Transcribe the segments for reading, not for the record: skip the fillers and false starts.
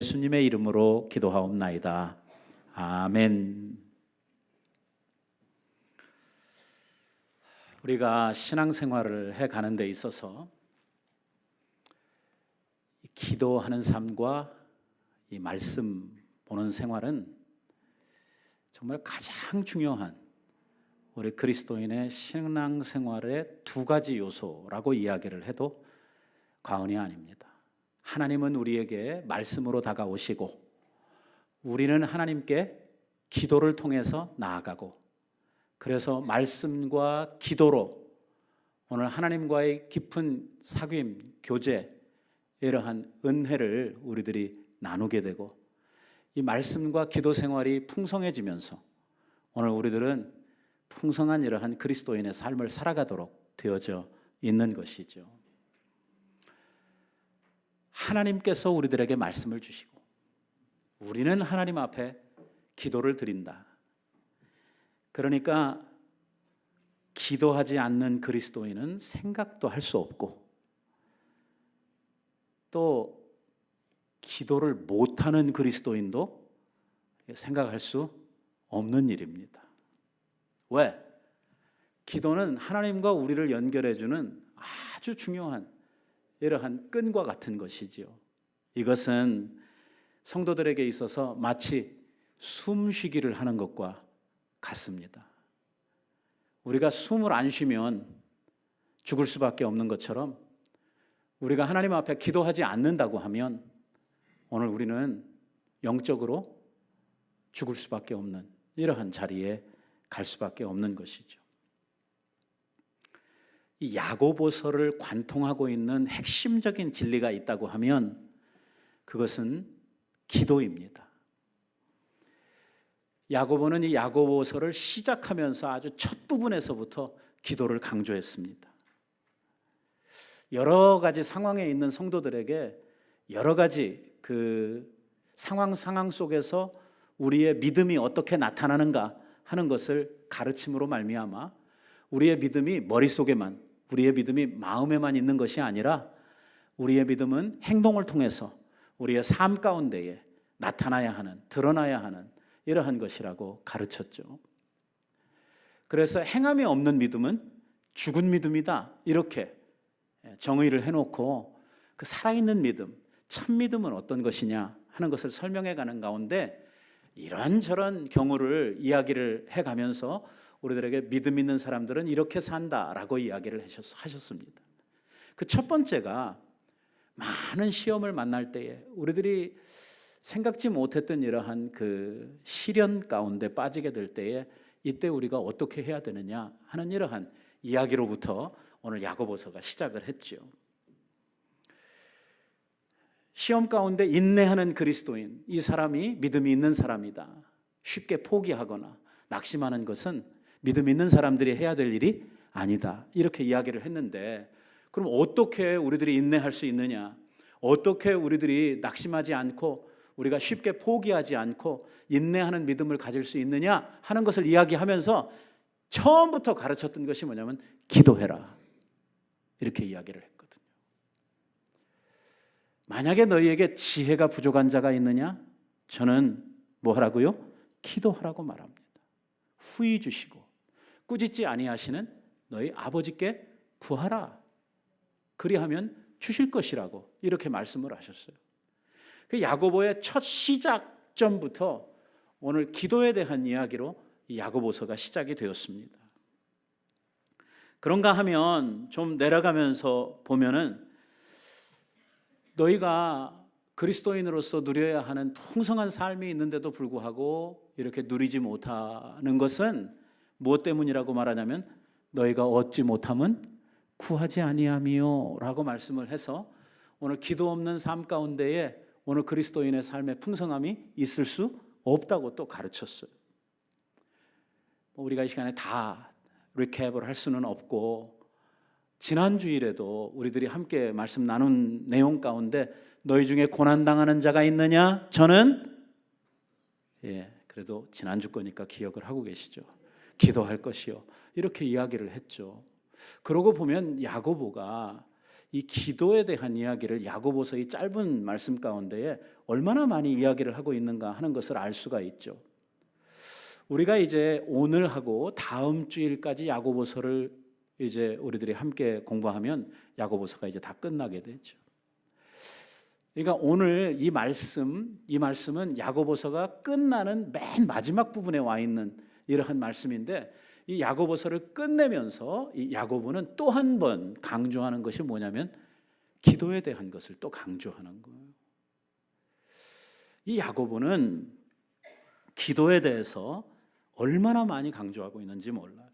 예수님의 이름으로 기도하옵나이다. 아멘. 우리가 신앙생활을 해가는 데 있어서 기도하는 삶과 이 말씀 보는 생활은 정말 가장 중요한 우리 그리스도인의 신앙생활의 두 가지 요소라고 이야기를 해도 과언이 아닙니다. 하나님은 우리에게 말씀으로 다가오시고 우리는 하나님께 기도를 통해서 나아가고, 그래서 말씀과 기도로 오늘 하나님과의 깊은 사귐, 교제, 이러한 은혜를 우리들이 나누게 되고, 이 말씀과 기도 생활이 풍성해지면서 오늘 우리들은 풍성한 이러한 그리스도인의 삶을 살아가도록 되어져 있는 것이죠. 하나님께서 우리들에게 말씀을 주시고 우리는 하나님 앞에 기도를 드린다. 그러니까 기도하지 않는 그리스도인은 생각도 할 수 없고, 또 기도를 못하는 그리스도인도 생각할 수 없는 일입니다. 왜? 기도는 하나님과 우리를 연결해주는 아주 중요한 이러한 끈과 같은 것이지요. 이것은 성도들에게 있어서 마치 숨쉬기를 하는 것과 같습니다. 우리가 숨을 안 쉬면 죽을 수밖에 없는 것처럼, 우리가 하나님 앞에 기도하지 않는다고 하면 오늘 우리는 영적으로 죽을 수밖에 없는 이러한 자리에 갈 수밖에 없는 것이죠. 이 야고보서를 관통하고 있는 핵심적인 진리가 있다고 하면 그것은 기도입니다. 야고보는 이 야고보서를 시작하면서 아주 첫 부분에서부터 기도를 강조했습니다. 여러 가지 상황에 있는 성도들에게 여러 가지 그 상황 속에서 우리의 믿음이 어떻게 나타나는가 하는 것을 가르침으로 말미암아 우리의 믿음이 머릿속에만, 우리의 믿음이 마음에만 있는 것이 아니라 우리의 믿음은 행동을 통해서 우리의 삶 가운데에 나타나야 하는, 드러나야 하는 이러한 것이라고 가르쳤죠. 그래서 행함이 없는 믿음은 죽은 믿음이다, 이렇게 정의를 해놓고 그 살아있는 믿음, 참 믿음은 어떤 것이냐 하는 것을 설명해 가는 가운데 이런저런 경우를 이야기를 해가면서 우리들에게 믿음 있는 사람들은 이렇게 산다라고 이야기를 하셨습니다. 그 첫 번째가 많은 시험을 만날 때에 우리들이 생각지 못했던 이러한 그 시련 가운데 빠지게 될 때에 이때 우리가 어떻게 해야 되느냐 하는 이러한 이야기로부터 오늘 야고보서가 시작을 했죠. 시험 가운데 인내하는 그리스도인, 이 사람이 믿음이 있는 사람이다. 쉽게 포기하거나 낙심하는 것은 믿음 있는 사람들이 해야 될 일이 아니다, 이렇게 이야기를 했는데, 그럼 어떻게 우리들이 인내할 수 있느냐, 어떻게 우리들이 낙심하지 않고 우리가 쉽게 포기하지 않고 인내하는 믿음을 가질 수 있느냐 하는 것을 이야기하면서 처음부터 가르쳤던 것이 뭐냐면 기도해라, 이렇게 이야기를 했거든요. 만약에 너희에게 지혜가 부족한 자가 있느냐, 저는 뭐 하라고요? 기도하라고 말합니다. 후히 주시고 꾸짖지 아니하시는 너희 아버지께 구하라, 그리하면 주실 것이라고 이렇게 말씀을 하셨어요. 그 야고보의 첫 시작점부터 오늘 기도에 대한 이야기로 이 야고보서가 시작이 되었습니다. 그런가 하면 좀 내려가면서 보면은 너희가 그리스도인으로서 누려야 하는 풍성한 삶이 있는데도 불구하고 이렇게 누리지 못하는 것은 무엇 때문이라고 말하냐면 너희가 얻지 못함은 구하지 아니함이요 라고 말씀을 해서 오늘 기도 없는 삶 가운데에 오늘 그리스도인의 삶의 풍성함이 있을 수 없다고 또 가르쳤어요. 우리가 이 시간에 다 리캡을 할 수는 없고, 지난 주일에도 우리들이 함께 말씀 나눈 내용 가운데 너희 중에 고난당하는 자가 있느냐? 저는 그래도 지난주 거니까 기억을 하고 계시죠. 기도할 것이요, 이렇게 이야기를 했죠. 그러고 보면 야고보가 이 기도에 대한 이야기를 야고보서의 짧은 말씀 가운데에 얼마나 많이 이야기를 하고 있는가 하는 것을 알 수가 있죠. 우리가 이제 오늘하고 다음 주일까지 야고보서를 이제 우리들이 함께 공부하면 야고보서가 이제 다 끝나게 되죠. 그러니까 오늘 이 말씀은 야고보서가 끝나는 맨 마지막 부분에 와 있는 이러한 말씀인데, 이 야고보서를 끝내면서 이 야고보는 또 한 번 강조하는 것이 뭐냐면 기도에 대한 것을 또 강조하는 거예요. 이 야고보는 기도에 대해서 얼마나 많이 강조하고 있는지 몰라요.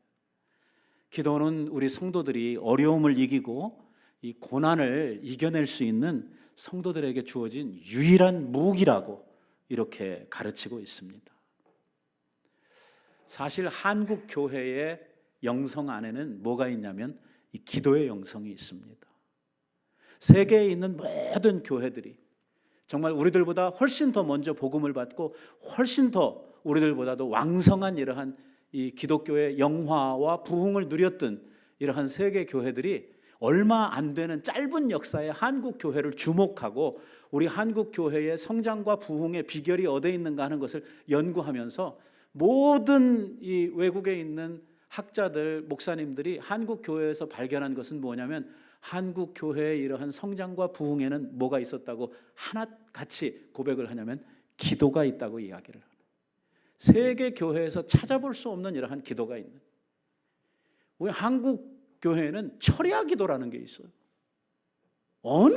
기도는 우리 성도들이 어려움을 이기고 이 고난을 이겨낼 수 있는 성도들에게 주어진 유일한 무기라고 이렇게 가르치고 있습니다. 사실 한국 교회의 영성 안에는 뭐가 있냐면 이 기도의 영성이 있습니다. 세계에 있는 모든 교회들이 정말 우리들보다 훨씬 더 먼저 복음을 받고 훨씬 더 우리들보다도 왕성한 이러한 이 기독교의 영화와 부흥을 누렸던 이러한 세계 교회들이 얼마 안 되는 짧은 역사의 한국 교회를 주목하고 우리 한국 교회의 성장과 부흥의 비결이 어디에 있는가 하는 것을 연구하면서 모든 이 외국에 있는 학자들, 목사님들이 한국 교회에서 발견한 것은 뭐냐면 한국 교회의 이러한 성장과 부흥에는 뭐가 있었다고 하나같이 고백을 하냐면 기도가 있다고 이야기를 합니다. 세계 교회에서 찾아볼 수 없는 이러한 기도가 있는, 우리 한국 교회에는 철야 기도라는 게 있어요. 어느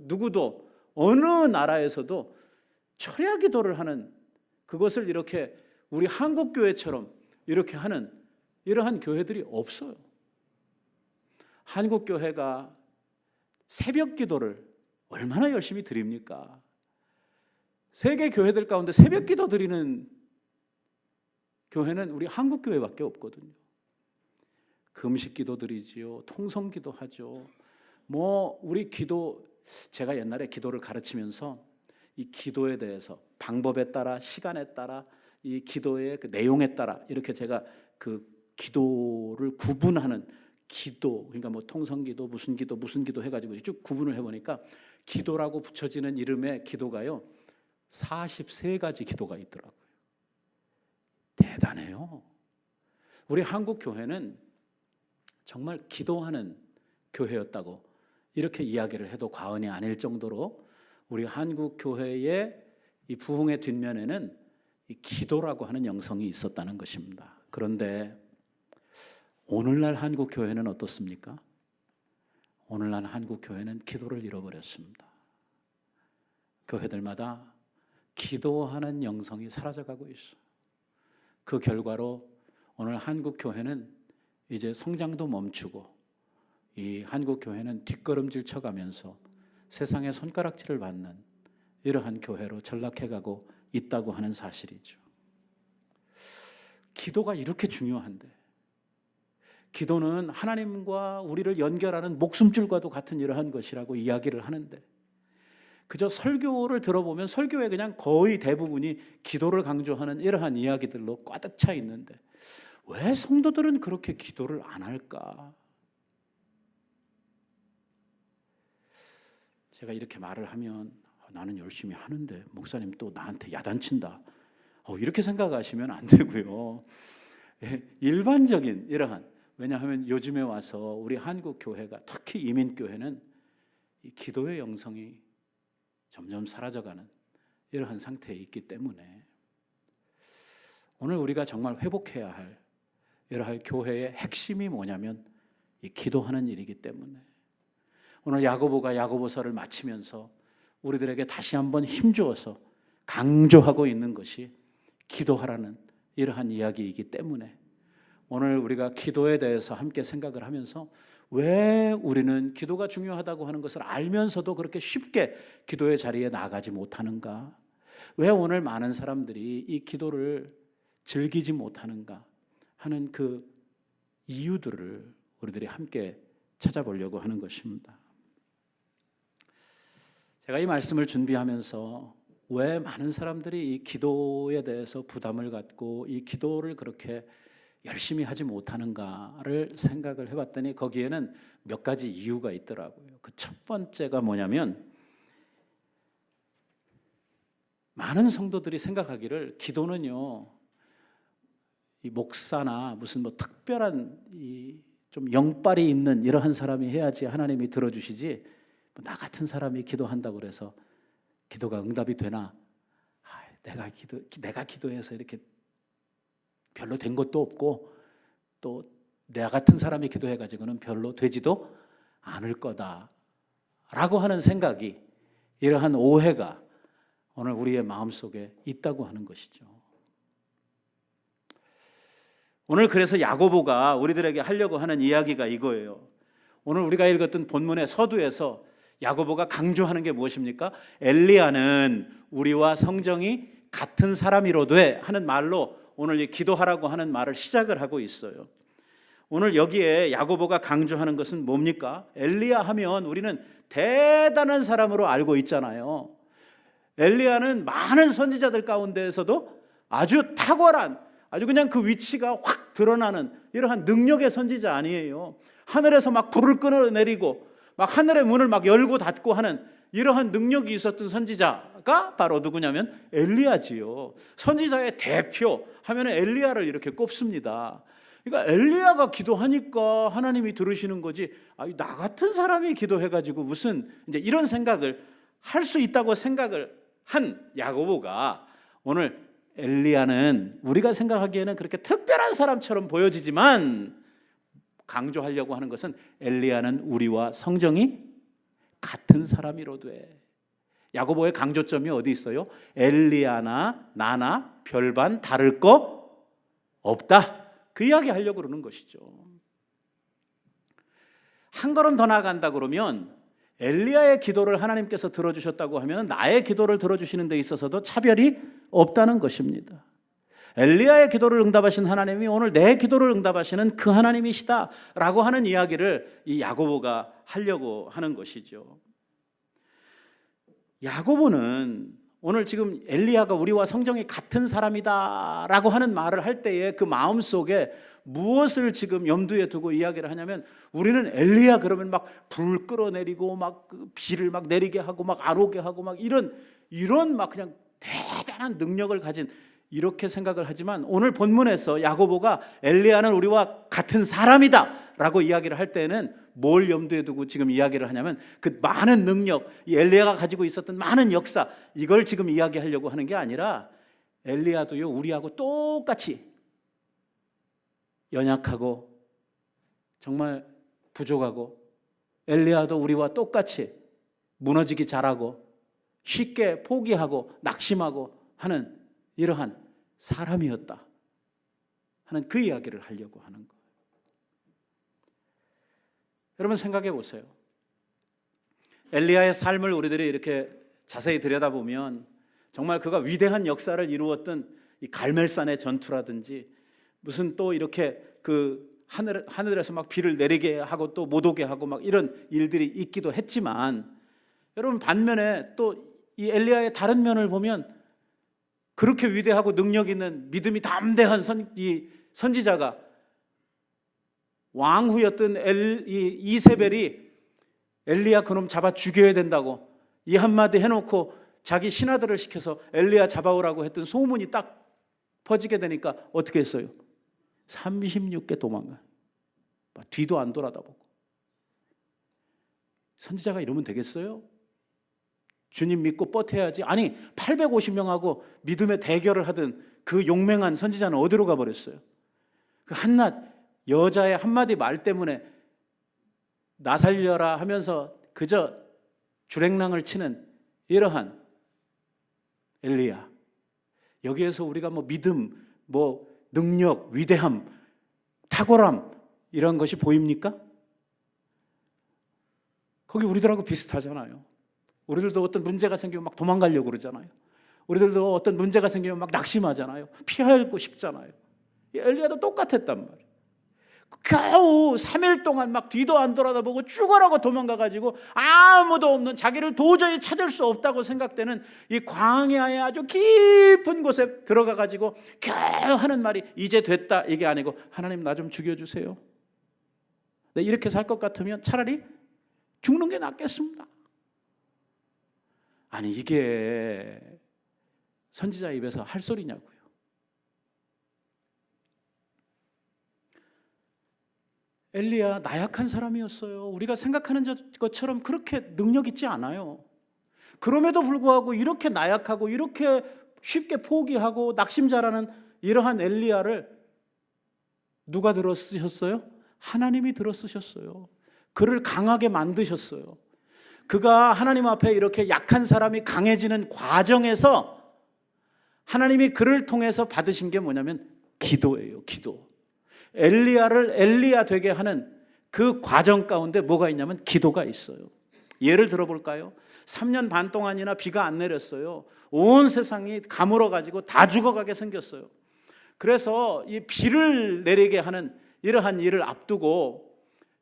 누구도 어느 나라에서도 철야 기도를 하는, 그것을 이렇게 우리 한국 교회처럼 이렇게 하는 이러한 교회들이 없어요. 한국 교회가 새벽 기도를 얼마나 열심히 드립니까? 세계 교회들 가운데 새벽 기도 드리는 교회는 우리 한국 교회밖에 없거든요. 금식 기도 드리지요, 통성 기도 하죠. 우리 기도, 제가 옛날에 기도를 가르치면서 이 기도에 대해서 방법에 따라, 시간에 따라, 이 기도의 그 내용에 따라 이렇게 제가 그 기도를 구분하는 기도, 그러니까 통성기도, 무슨 기도 해가지고 쭉 구분을 해보니까 기도라고 붙여지는 이름의 기도가요 43가지 기도가 있더라고요. 대단해요. 우리 한국 교회는 정말 기도하는 교회였다고 이렇게 이야기를 해도 과언이 아닐 정도로 우리 한국 교회의 이 부흥의 뒷면에는 이 기도라고 하는 영성이 있었다는 것입니다. 그런데 오늘날 한국 교회는 어떻습니까? 오늘날 한국 교회는 기도를 잃어버렸습니다. 교회들마다 기도하는 영성이 사라져가고 있어요. 그 결과로 오늘 한국 교회는 이제 성장도 멈추고 이 한국 교회는 뒷걸음질 쳐가면서 세상의 손가락질을 받는 이러한 교회로 전락해가고 있다고 하는 사실이죠. 기도가 이렇게 중요한데, 기도는 하나님과 우리를 연결하는 목숨줄과도 같은 이러한 것이라고 이야기를 하는데, 그저 설교를 들어보면 설교에 그냥 거의 대부분이 기도를 강조하는 이러한 이야기들로 꽉 차 있는데 왜 성도들은 그렇게 기도를 안 할까? 제가 이렇게 말을 하면 나는 열심히 하는데 목사님 또 나한테 야단친다, 이렇게 생각하시면 안 되고요. 일반적인 이러한, 왜냐하면 요즘에 와서 우리 한국 교회가, 특히 이민교회는 이 기도의 영성이 점점 사라져가는 이러한 상태에 있기 때문에 오늘 우리가 정말 회복해야 할 이러한 교회의 핵심이 뭐냐면 이 기도하는 일이기 때문에 오늘 야고보가 야고보서를 마치면서 우리들에게 다시 한번 힘주어서 강조하고 있는 것이 기도하라는 이러한 이야기이기 때문에 오늘 우리가 기도에 대해서 함께 생각을 하면서 왜 우리는 기도가 중요하다고 하는 것을 알면서도 그렇게 쉽게 기도의 자리에 나가지 못하는가? 왜 오늘 많은 사람들이 이 기도를 즐기지 못하는가 하는 그 이유들을 우리들이 함께 찾아보려고 하는 것입니다. 제가 이 말씀을 준비하면서 왜 많은 사람들이 이 기도에 대해서 부담을 갖고 이 기도를 그렇게 열심히 하지 못하는가를 생각을 해봤더니 거기에는 몇 가지 이유가 있더라고요. 그 첫 번째가 뭐냐면, 많은 성도들이 생각하기를 기도는요, 이 목사나 무슨 뭐 특별한 좀 영빨이 있는 이러한 사람이 해야지 하나님이 들어주시지, 나 같은 사람이 기도한다고 그래서 기도가 응답이 되나? 내가 기도해서 이렇게 별로 된 것도 없고, 또 내 같은 사람이 기도해가지고는 별로 되지도 않을 거다라고 하는 생각이, 이러한 오해가 오늘 우리의 마음속에 있다고 하는 것이죠. 오늘 그래서 야고보가 우리들에게 하려고 하는 이야기가 이거예요. 오늘 우리가 읽었던 본문의 서두에서 야고보가 강조하는 게 무엇입니까? 엘리야는 우리와 성정이 같은 사람이로되 하는 말로 오늘 이 기도하라고 하는 말을 시작을 하고 있어요. 오늘 여기에 야고보가 강조하는 것은 뭡니까? 엘리야 하면 우리는 대단한 사람으로 알고 있잖아요. 엘리야는 많은 선지자들 가운데에서도 아주 탁월한, 아주 그냥 그 위치가 확 드러나는 이러한 능력의 선지자 아니에요. 하늘에서 막 불을 끊어내리고 막 하늘의 문을 막 열고 닫고 하는 이러한 능력이 있었던 선지자가 바로 누구냐면 엘리야지요. 선지자의 대표 하면 엘리야를 이렇게 꼽습니다. 그러니까 엘리야가 기도하니까 하나님이 들으시는 거지, 나 같은 사람이 기도해가지고 무슨 이제 이런 생각을 할 수 있다고 생각을 한 야고보가 오늘 엘리야는 우리가 생각하기에는 그렇게 특별한 사람처럼 보여지지만 강조하려고 하는 것은 엘리야는 우리와 성정이 같은 사람이로되. 야고보의 강조점이 어디 있어요? 엘리야나 나나 별반 다를 거 없다. 그 이야기 하려고 그러는 것이죠. 한 걸음 더 나아간다 그러면 엘리야의 기도를 하나님께서 들어주셨다고 하면 나의 기도를 들어주시는 데 있어서도 차별이 없다는 것입니다. 엘리야의 기도를 응답하신 하나님이 오늘 내 기도를 응답하시는 그 하나님이시다라고 하는 이야기를 이 야고보가 하려고 하는 것이죠. 야고보는 오늘 지금 엘리야가 우리와 성정이 같은 사람이다라고 하는 말을 할 때에 그 마음속에 무엇을 지금 염두에 두고 이야기를 하냐면, 우리는 엘리야 그러면 막 불 끌어내리고 막 비를 막 내리게 하고 막 안 오게 하고 막 이런 막 그냥 대단한 능력을 가진 이렇게 생각을 하지만, 오늘 본문에서 야고보가 엘리야는 우리와 같은 사람이다 라고 이야기를 할 때는 뭘 염두에 두고 지금 이야기를 하냐면, 그 많은 능력, 이 엘리야가 가지고 있었던 많은 역사, 이걸 지금 이야기하려고 하는 게 아니라 엘리야도요 우리하고 똑같이 연약하고 정말 부족하고, 엘리야도 우리와 똑같이 무너지기 잘하고 쉽게 포기하고 낙심하고 하는 이러한 사람이었다 하는 그 이야기를 하려고 하는 거예요. 여러분 생각해 보세요. 엘리야의 삶을 우리들이 이렇게 자세히 들여다보면 정말 그가 위대한 역사를 이루었던 이 갈멜산의 전투라든지, 무슨 또 이렇게 그 하늘에서 막 비를 내리게 하고 또 못 오게 하고 막 이런 일들이 있기도 했지만, 여러분 반면에 또 이 엘리야의 다른 면을 보면 그렇게 위대하고 능력 있는 믿음이 담대한 이 선지자가, 왕후였던 이세벨이 엘리야 그놈 잡아 죽여야 된다고 이 한마디 해놓고 자기 신하들을 시켜서 엘리야 잡아오라고 했던 소문이 딱 퍼지게 되니까 어떻게 했어요? 36개 도망가요. 뒤도 안 돌아다보고. 선지자가 이러면 되겠어요? 주님 믿고 버텨야지. 아니 850명하고 믿음의 대결을 하던 그 용맹한 선지자는 어디로 가버렸어요? 그 한낱 여자의 한마디 말 때문에 나 살려라 하면서 그저 주랭랑을 치는 이러한 엘리야. 여기에서 우리가 뭐 믿음, 뭐 능력, 위대함, 탁월함 이런 것이 보입니까? 거기 우리들하고 비슷하잖아요. 우리들도 어떤 문제가 생기면 막 도망가려고 그러잖아요. 우리들도 어떤 문제가 생기면 막 낙심하잖아요. 피하고 싶잖아요. 엘리야도 똑같았단 말이에요. 겨우 3일 동안 막 뒤도 안 돌아다보고 죽어라고 도망가가지고 아무도 없는, 자기를 도저히 찾을 수 없다고 생각되는 이 광야의 아주 깊은 곳에 들어가가지고 겨우 하는 말이 이제 됐다, 이게 아니고 하나님 나 좀 죽여주세요. 네, 이렇게 살 것 같으면 차라리 죽는 게 낫겠습니다. 아니, 이게 선지자 입에서 할 소리냐고요. 엘리야 나약한 사람이었어요. 우리가 생각하는 것처럼 그렇게 능력 있지 않아요. 그럼에도 불구하고 이렇게 나약하고 이렇게 쉽게 포기하고 낙심자라는 이러한 엘리야를 누가 들어 쓰셨어요? 하나님이 들어 쓰셨어요. 그를 강하게 만드셨어요. 그가 하나님 앞에 이렇게 약한 사람이 강해지는 과정에서 하나님이 그를 통해서 받으신 게 뭐냐면 기도예요. 기도. 엘리야를 엘리야 되게 하는 그 과정 가운데 뭐가 있냐면 기도가 있어요. 예를 들어볼까요? 3년 반 동안이나 비가 안 내렸어요. 온 세상이 가물어가지고 다 죽어가게 생겼어요. 그래서 이 비를 내리게 하는 이러한 일을 앞두고,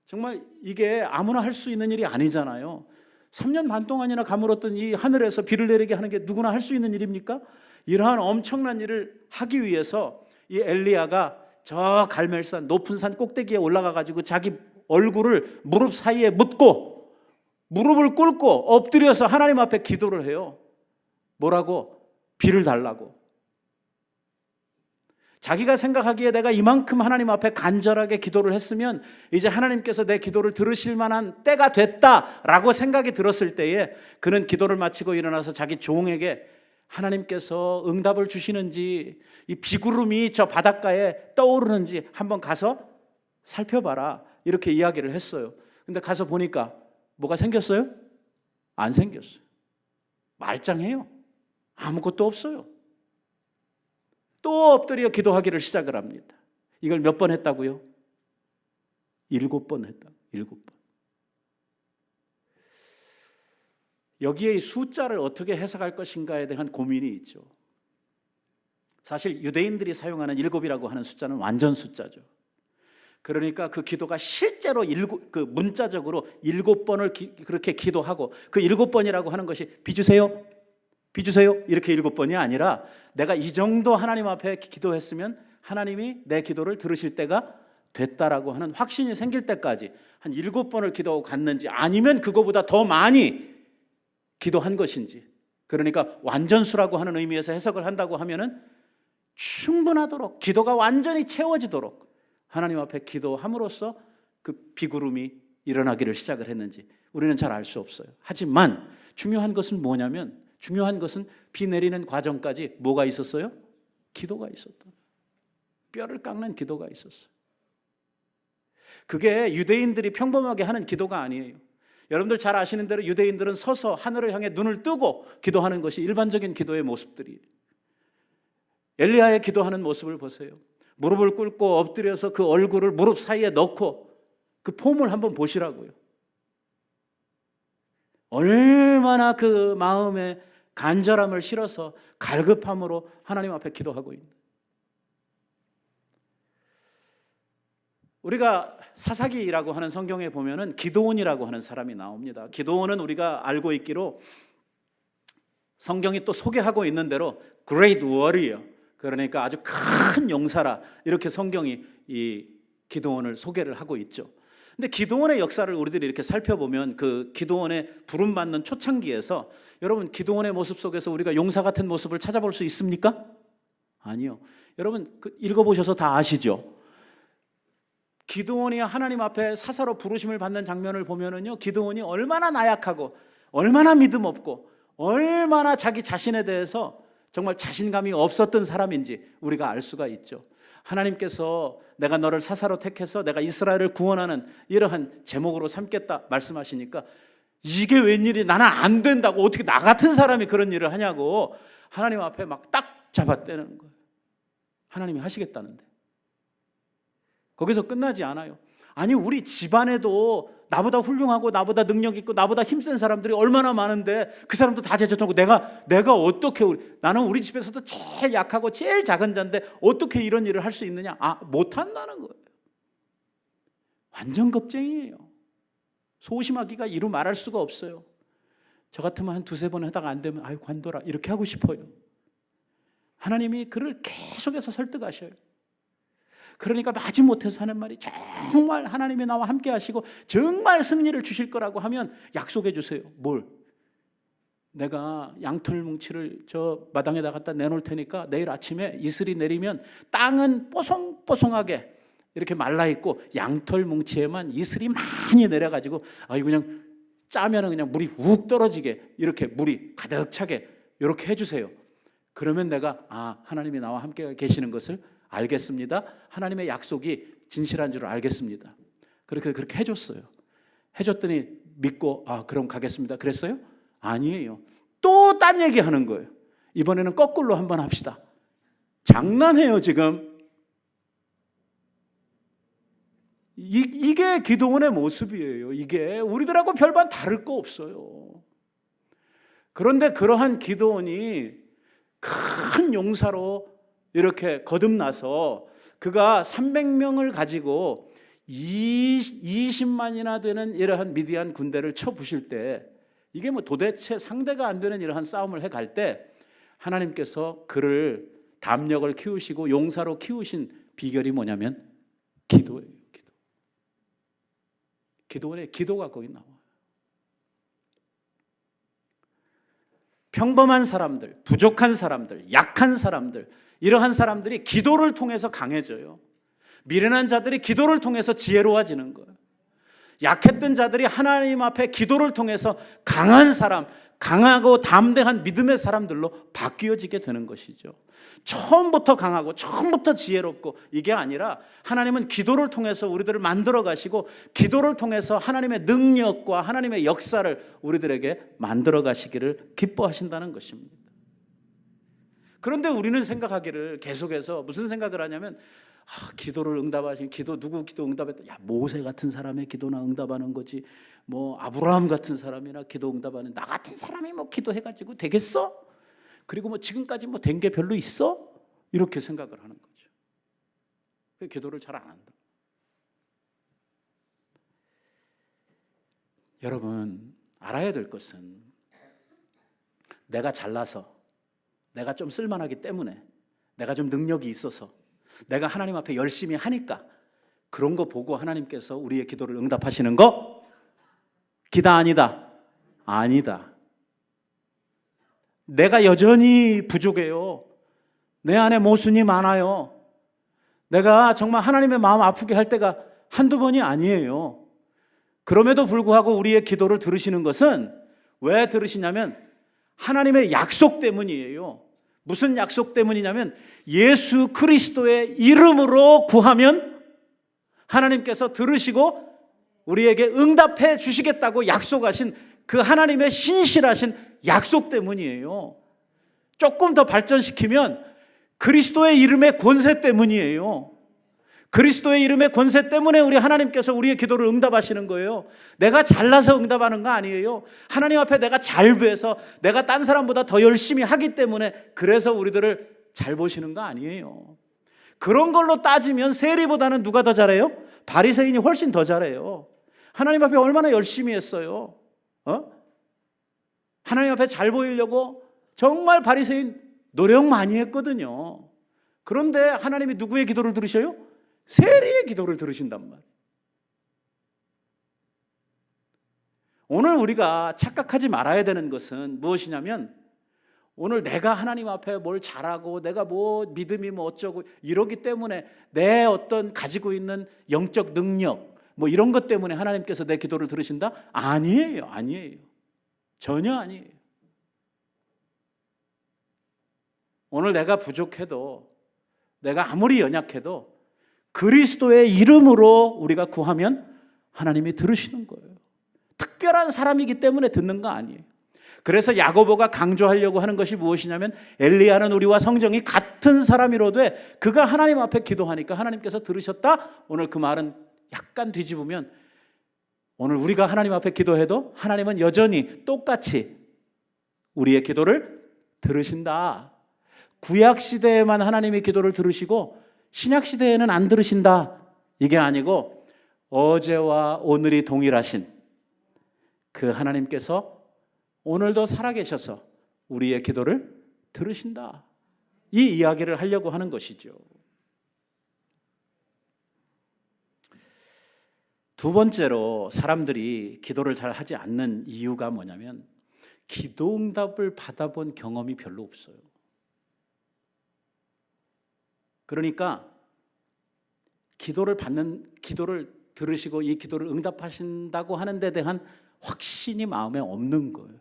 정말 이게 아무나 할 수 있는 일이 아니잖아요. 3년 반 동안이나 가물었던 이 하늘에서 비를 내리게 하는 게 누구나 할 수 있는 일입니까? 이러한 엄청난 일을 하기 위해서 이 엘리야가 저 갈멜산 높은 산 꼭대기에 올라가가지고 자기 얼굴을 무릎 사이에 묻고 무릎을 꿇고 엎드려서 하나님 앞에 기도를 해요. 뭐라고? 비를 달라고. 자기가 생각하기에 내가 이만큼 하나님 앞에 간절하게 기도를 했으면 이제 하나님께서 내 기도를 들으실 만한 때가 됐다라고 생각이 들었을 때에 그는 기도를 마치고 일어나서 자기 종에게 하나님께서 응답을 주시는지, 이 비구름이 저 바닷가에 떠오르는지 한번 가서 살펴봐라, 이렇게 이야기를 했어요. 근데 가서 보니까 뭐가 생겼어요? 안 생겼어요. 말짱해요. 아무것도 없어요. 또 엎드려 기도하기를 시작을 합니다. 이걸 몇 번 했다고요? 7번 했다. 7번. 여기에 이 숫자를 어떻게 해석할 것인가에 대한 고민이 있죠. 사실 유대인들이 사용하는 7이라고 하는 숫자는 완전 숫자죠. 그러니까 그 기도가 실제로 그 문자적으로 7번을 그렇게 기도하고, 그 7번이라고 하는 것이 비주세요, 비주세요 이렇게 7번이 아니라 내가 이 정도 하나님 앞에 기도했으면 하나님이 내 기도를 들으실 때가 됐다라고 하는 확신이 생길 때까지 한 7번을 기도하고 갔는지, 아니면 그거보다 더 많이 기도한 것인지, 그러니까 완전수라고 하는 의미에서 해석을 한다고 하면은 충분하도록, 기도가 완전히 채워지도록 하나님 앞에 기도함으로써 그 비구름이 일어나기를 시작을 했는지 우리는 잘 알 수 없어요. 하지만 중요한 것은 뭐냐면, 중요한 것은 비 내리는 과정까지 뭐가 있었어요? 기도가 있었다. 뼈를 깎는 기도가 있었어요. 그게 유대인들이 평범하게 하는 기도가 아니에요. 여러분들 잘 아시는 대로 유대인들은 서서 하늘을 향해 눈을 뜨고 기도하는 것이 일반적인 기도의 모습들이에요. 엘리야의 기도하는 모습을 보세요. 무릎을 꿇고 엎드려서 그 얼굴을 무릎 사이에 넣고 그 폼을 한번 보시라고요. 얼마나 그 마음에 간절함을 실어서 갈급함으로 하나님 앞에 기도하고 있는. 우리가 사사기라고 하는 성경에 보면은 기드온이라고 하는 사람이 나옵니다. 기드온은 우리가 알고 있기로 성경이 또 소개하고 있는 대로 Great Warrior, 그러니까 아주 큰 용사라, 이렇게 성경이 이 기드온을 소개를 하고 있죠. 근데 기드온의 역사를 우리들이 이렇게 살펴보면 그 기드온의 부름받는 초창기에서 여러분 기드온의 모습 속에서 우리가 용사 같은 모습을 찾아볼 수 있습니까? 아니요. 여러분 읽어보셔서 다 아시죠? 기드온이 하나님 앞에 사사로 부르심을 받는 장면을 보면은요, 기드온이 얼마나 나약하고 얼마나 믿음 없고 얼마나 자기 자신에 대해서 정말 자신감이 없었던 사람인지 우리가 알 수가 있죠. 하나님께서 내가 너를 사사로 택해서 내가 이스라엘을 구원하는 이러한 제목으로 삼겠다 말씀하시니까 이게 웬일이, 나는 안 된다고, 어떻게 나 같은 사람이 그런 일을 하냐고 하나님 앞에 막 딱 잡아떼는 거예요. 하나님이 하시겠다는데. 거기서 끝나지 않아요. 아니, 우리 집안에도 나보다 훌륭하고 나보다 능력 있고 나보다 힘센 사람들이 얼마나 많은데 그 사람도 다 제쳐놓고 내가 어떻게, 나는 우리 집에서도 제일 약하고 제일 작은 자인데 어떻게 이런 일을 할 수 있느냐? 못한다는 거예요. 완전 겁쟁이에요. 소심하기가 이루 말할 수가 없어요. 저 같으면 한 두세 번 하다가 안 되면 아유 관둬라 이렇게 하고 싶어요. 하나님이 그를 계속해서 설득하셔요. 그러니까 마지못해서 하는 말이 정말 하나님이 나와 함께 하시고 정말 승리를 주실 거라고 하면 약속해 주세요. 뭘? 내가 양털 뭉치를 저 마당에다 갖다 내놓을 테니까 내일 아침에 이슬이 내리면 땅은 뽀송뽀송하게 이렇게 말라있고 양털 뭉치에만 이슬이 많이 내려가지고 아유 그냥 짜면은 그냥 물이 훅 떨어지게 이렇게 물이 가득 차게 이렇게 해주세요. 그러면 내가 하나님이 나와 함께 계시는 것을 알겠습니다. 하나님의 약속이 진실한 줄 알겠습니다. 그렇게 해줬어요. 해줬더니 믿고 그럼 가겠습니다. 그랬어요? 아니에요. 또 딴 얘기 하는 거예요. 이번에는 거꾸로 한번 합시다. 장난해요 지금. 이게 기도원의 모습이에요. 이게 우리들하고 별반 다를 거 없어요. 그런데 그러한 기도원이 큰 용사로 이렇게 거듭나서 그가 300명을 가지고 20만이나 되는 이러한 미디안 군대를 쳐부실 때 이게 뭐 도대체 상대가 안 되는 이러한 싸움을 해갈 때 하나님께서 그를 담력을 키우시고 용사로 키우신 비결이 뭐냐면 기도예요. 기도원의 기도가 거기 나와요. 평범한 사람들, 부족한 사람들, 약한 사람들, 이러한 사람들이 기도를 통해서 강해져요. 미련한 자들이 기도를 통해서 지혜로워지는 거예요. 약했던 자들이 하나님 앞에 기도를 통해서 강한 사람, 강하고 담대한 믿음의 사람들로 바뀌어지게 되는 것이죠. 처음부터 강하고 처음부터 지혜롭고 이게 아니라 하나님은 기도를 통해서 우리들을 만들어 가시고 기도를 통해서 하나님의 능력과 하나님의 역사를 우리들에게 만들어 가시기를 기뻐하신다는 것입니다. 그런데 우리는 생각하기를 계속해서 무슨 생각을 하냐면 기도를 응답하신 누구 기도 응답했다. 모세 같은 사람의 기도나 응답하는 거지. 뭐 아브라함 같은 사람이나 기도 응답하는 나 같은 사람이 뭐 기도해가지고 되겠어? 그리고 뭐 지금까지 뭐 된 게 별로 있어? 이렇게 생각을 하는 거죠. 기도를 잘 안 한다. 여러분 알아야 될 것은 내가 잘나서 내가 좀 쓸만하기 때문에 내가 좀 능력이 있어서 내가 하나님 앞에 열심히 하니까 그런 거 보고 하나님께서 우리의 기도를 응답하시는 거 기다 아니다. 아니다. 내가 여전히 부족해요. 내 안에 모순이 많아요. 내가 정말 하나님의 마음 아프게 할 때가 한두 번이 아니에요. 그럼에도 불구하고 우리의 기도를 들으시는 것은 왜 들으시냐면 하나님의 약속 때문이에요. 무슨 약속 때문이냐면 예수 그리스도의 이름으로 구하면 하나님께서 들으시고 우리에게 응답해 주시겠다고 약속하신 그 하나님의 신실하신 약속 때문이에요. 조금 더 발전시키면 그리스도의 이름의 권세 때문이에요. 그리스도의 이름의 권세 때문에 우리 하나님께서 우리의 기도를 응답하시는 거예요. 내가 잘나서 응답하는 거 아니에요. 하나님 앞에 내가 잘 배서 내가 딴 사람보다 더 열심히 하기 때문에 그래서 우리들을 잘 보시는 거 아니에요. 그런 걸로 따지면 세리보다는 누가 더 잘해요? 바리새인이 훨씬 더 잘해요. 하나님 앞에 얼마나 열심히 했어요. 하나님 앞에 잘 보이려고 정말 바리새인 노력 많이 했거든요. 그런데 하나님이 누구의 기도를 들으셔요? 세리의 기도를 들으신단 말이에요. 오늘 우리가 착각하지 말아야 되는 것은 무엇이냐면 오늘 내가 하나님 앞에 뭘 잘하고 내가 뭐 믿음이 뭐 어쩌고 이러기 때문에 내 어떤 가지고 있는 영적 능력 뭐 이런 것 때문에 하나님께서 내 기도를 들으신다? 아니에요. 아니에요. 전혀 아니에요. 오늘 내가 부족해도 내가 아무리 연약해도 그리스도의 이름으로 우리가 구하면 하나님이 들으시는 거예요. 특별한 사람이기 때문에 듣는 거 아니에요. 그래서 야고보가 강조하려고 하는 것이 무엇이냐면 엘리야는 우리와 성정이 같은 사람이로되 그가 하나님 앞에 기도하니까 하나님께서 들으셨다. 오늘 그 말은 약간 뒤집으면 오늘 우리가 하나님 앞에 기도해도 하나님은 여전히 똑같이 우리의 기도를 들으신다. 구약시대에만 하나님의 기도를 들으시고 신약시대에는 안 들으신다. 이게 아니고 어제와 오늘이 동일하신 그 하나님께서 오늘도 살아계셔서 우리의 기도를 들으신다. 이 이야기를 하려고 하는 것이죠. 두 번째로 사람들이 기도를 잘 하지 않는 이유가 뭐냐면 기도 응답을 받아본 경험이 별로 없어요. 그러니까 기도를 들으시고 이 기도를 응답하신다고 하는 데 대한 확신이 마음에 없는 거예요.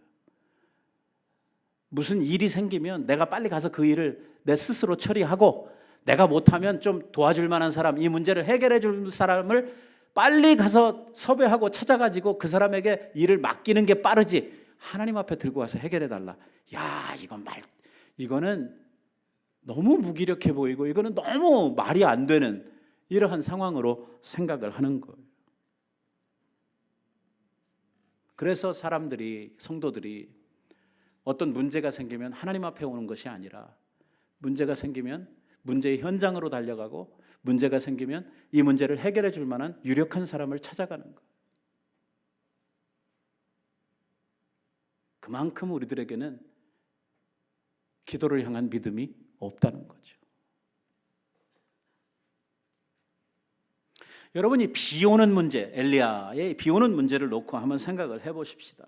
무슨 일이 생기면 내가 빨리 가서 그 일을 내 스스로 처리하고 내가 못하면 좀 도와줄 만한 사람, 이 문제를 해결해 줄 사람을 빨리 가서 섭외하고 찾아가지고 그 사람에게 일을 맡기는 게 빠르지, 하나님 앞에 들고 와서 해결해 달라. 야, 이거는 너무 무기력해 보이고 이거는 너무 말이 안 되는 이러한 상황으로 생각을 하는 거예요. 그래서 성도들이 어떤 문제가 생기면 하나님 앞에 오는 것이 아니라 문제가 생기면 문제의 현장으로 달려가고 문제가 생기면 이 문제를 해결해 줄 만한 유력한 사람을 찾아가는 거예요. 그만큼 우리들에게는 기도를 향한 믿음이 없다는 거죠. 여러분이 비 오는 문제, 엘리야의 비 오는 문제를 놓고 한번 생각을 해보십시다.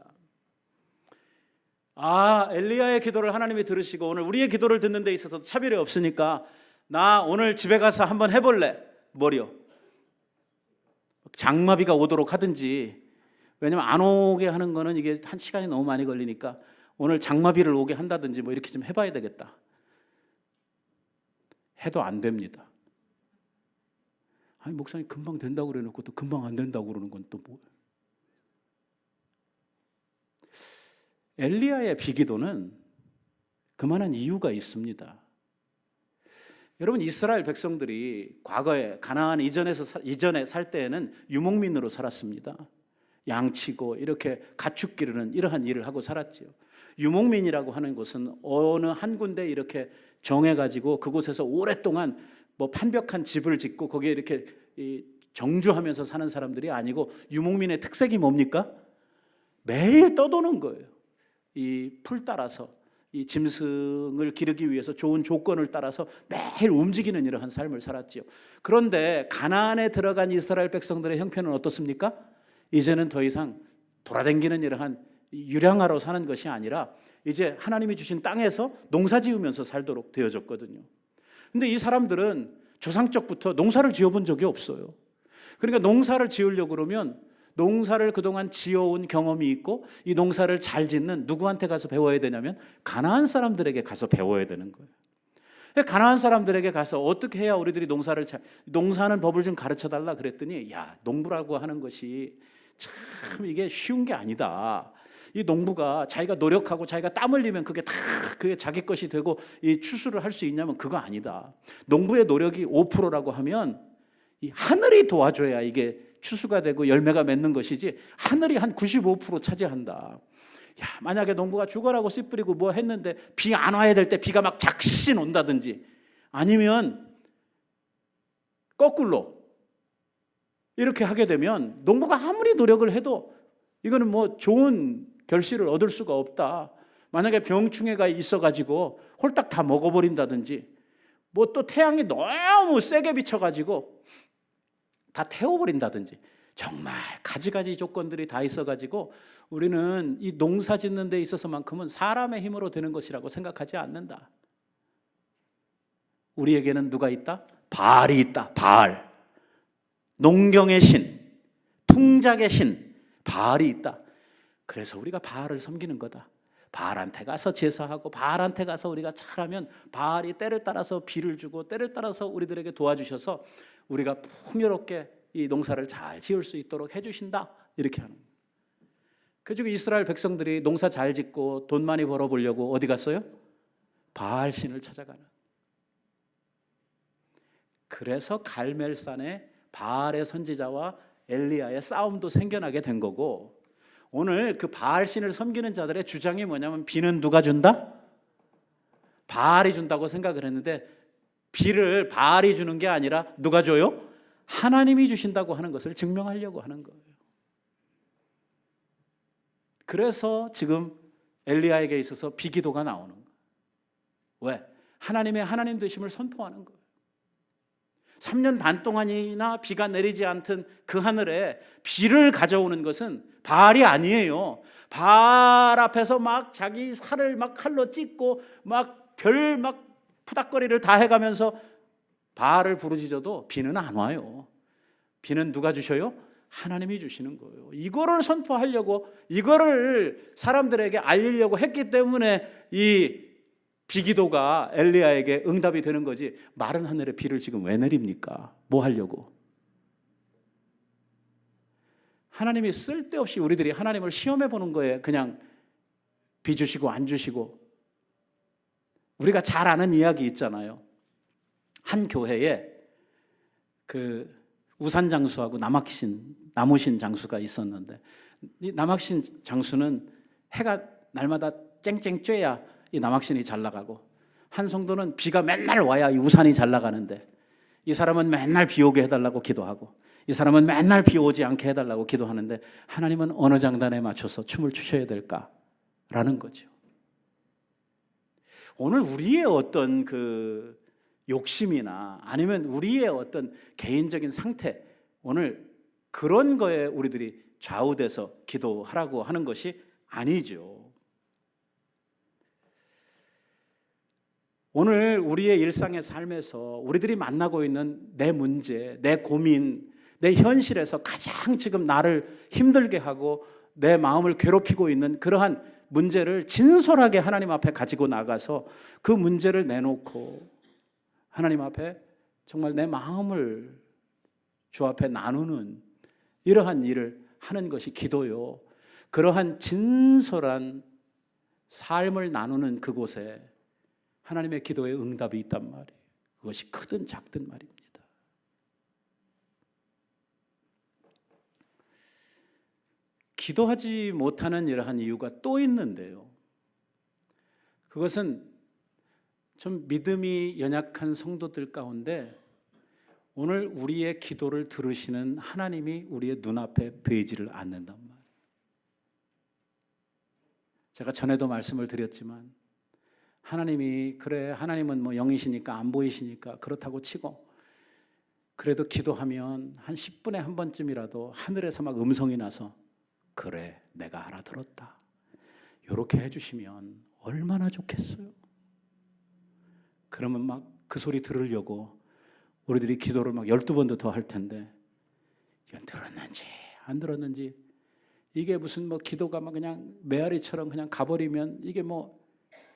엘리야의 기도를 하나님이 들으시고 오늘 우리의 기도를 듣는 데 있어서 차별이 없으니까 나 오늘 집에 가서 한번 해볼래. 뭐요? 장마비가 오도록 하든지, 왜냐면 안 오게 하는 거는 이게 한 시간이 너무 많이 걸리니까 오늘 장마비를 오게 한다든지 뭐 이렇게 좀 해봐야 되겠다. 해도 안 됩니다. 아니, 목사님 금방 된다고 그래놓고 또 금방 안 된다고 그러는 건 또 뭐예요? 엘리야의 비기도는 그만한 이유가 있습니다. 여러분, 이스라엘 백성들이 과거에 가나안 이전에 살 때에는 유목민으로 살았습니다. 양치고 이렇게 가축 기르는 이러한 일을 하고 살았지요. 유목민이라고 하는 것은 어느 한 군데 이렇게 정해가지고 그곳에서 오랫동안 판벽한 집을 짓고 거기에 이렇게 정주하면서 사는 사람들이 아니고, 유목민의 특색이 뭡니까? 매일 떠도는 거예요. 이 풀 따라서, 이 짐승을 기르기 위해서 좋은 조건을 따라서 매일 움직이는 이러한 삶을 살았지요. 그런데 가나안에 들어간 이스라엘 백성들의 형편은 어떻습니까? 이제는 더 이상 돌아다니는 이러한 유량하러 사는 것이 아니라 이제 하나님이 주신 땅에서 농사 지으면서 살도록 되어졌거든요. 근데 이 사람들은 조상적부터 농사를 지어본 적이 없어요. 그러니까 농사를 지으려고 그러면 농사를 그동안 지어온 경험이 있고 이 농사를 잘 짓는 누구한테 가서 배워야 되냐면 가나안 사람들에게 가서 배워야 되는 거예요. 가나안 사람들에게 가서 어떻게 해야 우리들이 농사하는 법을 좀 가르쳐달라 그랬더니, 농부라고 하는 것이 참 이게 쉬운 게 아니다. 이 농부가 자기가 노력하고 자기가 땀 흘리면 그게 자기 것이 되고 이 추수를 할 수 있냐면 그거 아니다. 농부의 노력이 5%라고 하면 이 하늘이 도와줘야 이게 추수가 되고 열매가 맺는 것이지 하늘이 한 95% 차지한다. 만약에 농부가 죽어라고 씨 뿌리고 뭐 했는데 비 안 와야 될 때 비가 막 작신 온다든지, 아니면 거꾸로 이렇게 하게 되면 농부가 아무리 노력을 해도 이거는 뭐 좋은 결실을 얻을 수가 없다. 만약에 병충해가 있어가지고 홀딱 다 먹어버린다든지, 뭐 또 태양이 너무 세게 비쳐가지고 다 태워버린다든지, 정말 가지가지 조건들이 다 있어가지고 우리는 이 농사 짓는 데 있어서만큼은 사람의 힘으로 되는 것이라고 생각하지 않는다. 우리에게는 누가 있다? 바알이 있다. 바알. 농경의 신, 풍작의 신 바알이 있다. 그래서 우리가 바알을 섬기는 거다. 바알한테 가서 제사하고 바알한테 가서 우리가 잘하면 바알이 때를 따라서 비를 주고 때를 따라서 우리들에게 도와주셔서 우리가 풍요롭게 이 농사를 잘 지을 수 있도록 해주신다. 이렇게 하는 거예요. 그래서 이스라엘 백성들이 농사 잘 짓고 돈 많이 벌어보려고 어디 갔어요? 바알 신을 찾아가는. 그래서 갈멜산에 바알의 선지자와 엘리야의 싸움도 생겨나게 된 거고, 오늘 그 바알 신을 섬기는 자들의 주장이 뭐냐면 비는 누가 준다? 바알이 준다고 생각을 했는데 비를 바알이 주는 게 아니라 누가 줘요? 하나님이 주신다고 하는 것을 증명하려고 하는 거예요. 그래서 지금 엘리야에게 있어서 비기도가 나오는 거예요. 왜? 하나님의 하나님 되심을 선포하는 거예요. 3년 반 동안이나 비가 내리지 않던 그 하늘에 비를 가져오는 것은 바알이 아니에요. 바알 앞에서 막 자기 살을 막 칼로 찢고 막 별 막 푸닥거리를 다 해가면서 바알을 부르짖어도 비는 안 와요. 비는 누가 주셔요? 하나님이 주시는 거예요. 이거를 선포하려고, 이거를 사람들에게 알리려고 했기 때문에 이 비기도가 엘리야에게 응답이 되는 거지, 마른 하늘에 비를 지금 왜 내립니까? 뭐 하려고? 하나님이 쓸데없이 우리들이 하나님을 시험해 보는 거에 그냥 비 주시고 안 주시고. 우리가 잘 아는 이야기 있잖아요. 한 교회에 그 우산 장수하고 나무신 장수가 있었는데, 이 남학신 장수는 해가 날마다 쨍쨍 쬐야 이 남학신이 잘 나가고, 한 성도는 비가 맨날 와야 이 우산이 잘 나가는데, 이 사람은 맨날 비 오게 해달라고 기도하고, 이 사람은 맨날 비 오지 않게 해달라고 기도하는데, 하나님은 어느 장단에 맞춰서 춤을 추셔야 될까라는 거죠. 오늘 우리의 어떤 그 욕심이나 아니면 우리의 어떤 개인적인 상태, 오늘 그런 거에 우리들이 좌우돼서 기도하라고 하는 것이 아니죠. 오늘 우리의 일상의 삶에서 우리들이 만나고 있는 내 문제, 내 고민, 내 현실에서 가장 지금 나를 힘들게 하고 내 마음을 괴롭히고 있는 그러한 문제를 진솔하게 하나님 앞에 가지고 나가서 그 문제를 내놓고 하나님 앞에 정말 내 마음을 주 앞에 나누는 이러한 일을 하는 것이 기도요. 그러한 진솔한 삶을 나누는 그곳에 하나님의 기도의 응답이 있단 말이에요. 그것이 크든 작든 말입니다. 기도하지 못하는 이러한 이유가 또 있는데요. 그것은 좀 믿음이 연약한 성도들 가운데 오늘 우리의 기도를 들으시는 하나님이 우리의 눈앞에 보이지를 않는단 말이에요. 제가 전에도 말씀을 드렸지만, 하나님이 그래, 하나님은 뭐 영이시니까 안 보이시니까 그렇다고 치고, 그래도 기도하면 한 10분에 한 번쯤이라도 하늘에서 막 음성이 나서 그래, 내가 알아들었다, 이렇게 해주시면 얼마나 좋겠어요. 그러면 막 그 소리 들으려고 우리들이 기도를 막 12번도 더 할 텐데, 이건 들었는지 안 들었는지, 이게 무슨 뭐 기도가 막 그냥 메아리처럼 그냥 가버리면 이게 뭐